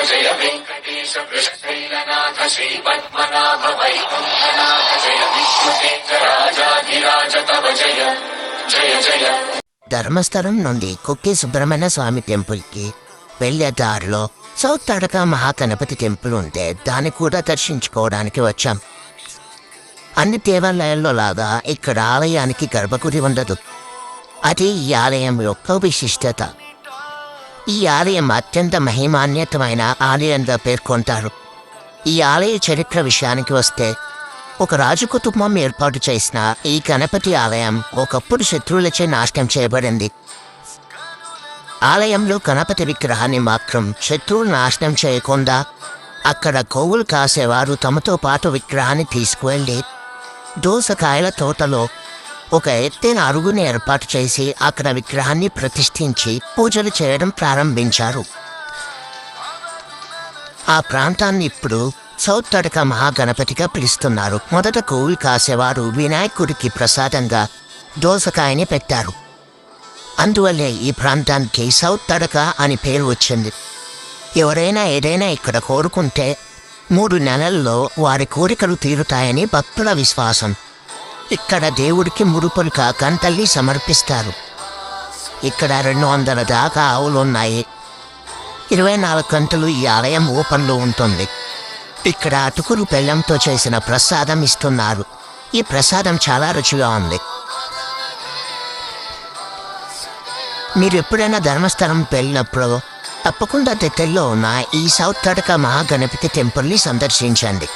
జయ వెంకటేశ వృషశైలనాథ శ్రీ పద్మనాభ వైకుంఠనాథ జయ విష్ణుతేజ రాజాధిరాజ తవ జయ జయ జయ. ధర్మస్థలం నుండి కుక్కి సుబ్రహ్మణ్య స్వామి టెంపుల్కి వెళ్ళే దారిలో సౌత్ తడక మహాగణపతి టెంపుల్ ఉంటే దాన్ని కూడా దర్శించుకోవడానికి వచ్చాం. అన్ని దేవాలయాల్లో లాగా ఇక్కడ ఆలయానికి గర్భగుడి ఉండదు. అది ఈ ఆలయం యొక్క విశిష్టత. ఈ ఆలయం అత్యంత మహిమాన్వితమైన ఆలయంగా పేర్కొంటారు. ఈ ఆలయ చరిత్ర విషయానికి వస్తే, ఒక రాజు కుటుంబం ఏర్పాటు చేసిన ఈ గణపతి ఆలయం ఒకప్పుడు శత్రువులచే నాశనం చేయబడింది. ఆలయంలో గణపతి విగ్రహాన్ని మాత్రం శత్రువులు నాశనం చేయకుండా అక్కడ గోవులు కాసేవారు తమతో పాటు విగ్రహాన్ని తీసుకువెళ్ళి దోసకాయల తోటలో ఒక ఎత్తైన అరుగుని ఏర్పాటు చేసి అక్కడ విగ్రహాన్ని ప్రతిష్ఠించి పూజలు చేయడం ప్రారంభించారు. ఆ ప్రాంతాన్ని ఇప్పుడు సౌత్ తడక మహాగణపతిగా పిలుస్తున్నారు. మొదట గోవులు కాసేవారు వినాయకుడికి ప్రసాదంగా దోసకాయని పెట్టారు. అందువల్లే ఈ ప్రాంతానికి సౌత్ తడక అని పేరు వచ్చింది. ఎవరైనా ఏదైనా ఇక్కడ కోరుకుంటే 3 నెలల్లో వారి కోరికలు తీరుతాయని భక్తుల విశ్వాసం. ఇక్కడ దేవుడికి ముడుపులుగా గంటల్ని సమర్పిస్తారు. ఇక్కడ 200 దాకా ఆవులున్నాయి. 24 గంటలు ఈ ఆలయం ఓపెన్లో ఉంటుంది. ఇక్కడ అటుకులు బెల్లంతో చేసిన ప్రసాదం ఇస్తున్నారు. ఈ ప్రసాదం చాలా రుచిగా ఉంది. మీరు ఎప్పుడైనా ధర్మస్థలం వెళ్ళినప్పుడు తప్పకుండా దగ్గరలో ఉన్న ఈ సౌత్ తడక మహాగణపతి టెంపుల్ని సందర్శించండి.